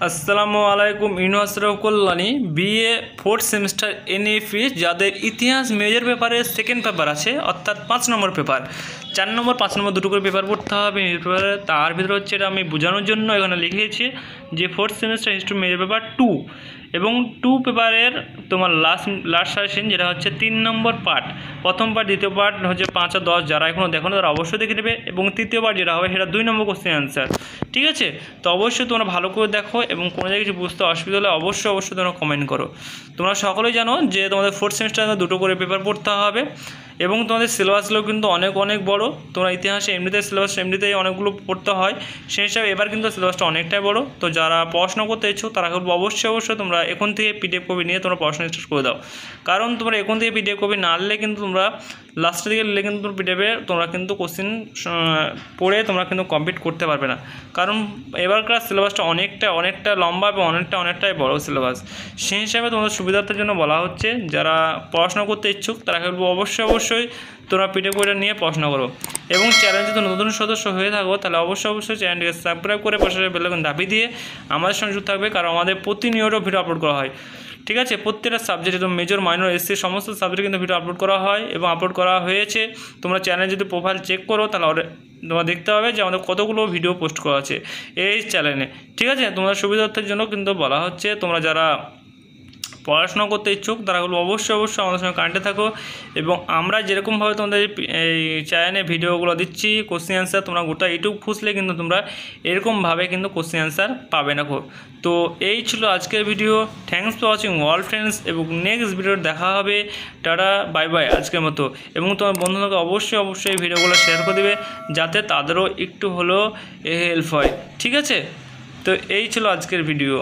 আসসালামু আলাইকুম। University of Kalyani BA fourth semester এনএফি যাদের ইতিহাস মেজর পেপারে সেকেন্ড পেপার আছে, অর্থাৎ 5 নম্বর পেপার, 4 নম্বর 5 নম্বর দুটো করে পেপার পড়তে হবে পেপারে। তার ভিতরে হচ্ছে এটা আমি বোঝানোর জন্য এখানে লিখেছি যে fourth semester history major paper 2 এবং 2 পেপারের তোমার লাস্ট সাজেশন যেটা হচ্ছে 3 নম্বর পার্ট, প্রথম পার্ট দ্বিতীয় পার্ট হচ্ছে 5 আর 10, যারা এখনও দেখো না তারা অবশ্যই দেখে নেবে, এবং তৃতীয় পার্ট যেটা হবে সেটা 2 নম্বর কোশ্চেন অ্যান্সার। ঠিক আছে, তো অবশ্যই তোমরা ভালো করে দেখো এবং কোনো জায়গায় কিছু বুঝতে অসুবিধা হলে অবশ্যই তোমরা কমেন্ট করো। তোমরা সকলেই জানো যে তোমাদের ফোর্থ সেমিস্টারে দুটো করে পেপার পড়তে হবে এবং তোমাদের সিলেবাসগুলো কিন্তু অনেক বড়। তোমরা ইতিহাসে এমনিতেই অনেকগুলো পড়তে হয়, সেই হিসাবে এবার কিন্তু সিলেবাসটা অনেকটাই বড়। তো যারা পড়াশোনা করতে ইচ্ছুক তারা কিন্তু অবশ্যই তোমরা এখন থেকে পিডিএফ কপি নিয়ে তোমরা পড়াশোনা স্টার্ট করে দাও। কারণ তোমরা এখন থেকে পিডিএফ কপি না নিলে কিন্তু তোমরা লাস্টের দিকে নিলে কিন্তু পিডিএফে তোমরা কিন্তু কোশ্চেন পড়ে তোমরা কিন্তু কমপ্লিট করতে পারবে না। কারণ এবারকার সিলেবাসটা অনেকটা লম্বা এবং অনেকটাই বড় সিলেবাস। সেই হিসাবে তোমাদের সুবিধার্থের জন্য বলা হচ্ছে যারা পড়াশোনা করতে ইচ্ছুক তারা কিন্তু অবশ্যই তোমরা পিডিএফ বইটা নিয়ে পড়াশোনা করো। এবং চ্যানেলে যদি নতুন সদস্য হয়ে থাকো তাহলে অবশ্যই চ্যানেলটিকে সাবস্ক্রাইব করে পাশে বেল আইকন দাবি দিয়ে আমাদের সঙ্গে যুক্ত থাকবে, কারণ আমাদের প্রতিনিয়ত ভিডিও আপলোড করা হয়। ঠিক আছে, প্রত্যেকটা সাবজেক্ট এবং মেজর মাইনর এসসি সমস্ত সাবজেক্টে কিন্তু ভিডিও আপলোড করা হয় এবং আপলোড করা হয়েছে। তোমরা চ্যানেলে যদি প্রোফাইল চেক করো তাহলে তোমরা দেখতে পাবে যে আমাদের কতগুলো ভিডিও পোস্ট করা আছে এই চ্যানেলে। ঠিক আছে, তোমাদের সুবিধার্থের জন্য কিন্তু বলা হচ্ছে তোমরা যারা পড়াশোনা করতে ইচ্ছুক তারা অবশ্যই আমাদের সঙ্গে কানেক্টে থাকো। এবং আমরা যেরকমভাবে তোমাদের এই চ্যানেলে ভিডিওগুলো দিচ্ছি কোশ্চেন অ্যান্সার, তোমরা গোটা ইউটিউব খুঁজলে কিন্তু তোমরা এরকমভাবে কিন্তু কোশ্চেন অ্যান্সার পাবে না। তো এই ছিল আজকের video. Thanks for watching all friends, এবং নেক্সট ভিডিও দেখা হবে। টাটা, বাই বাই আজকের মতো। এবং তোমার বন্ধুদেরকে অবশ্যই ভিডিওগুলো শেয়ার করে দেবে যাতে তাদেরও একটু হলেও হেল্প হয়। ঠিক আছে, তো এই ছিল আজকের ভিডিও।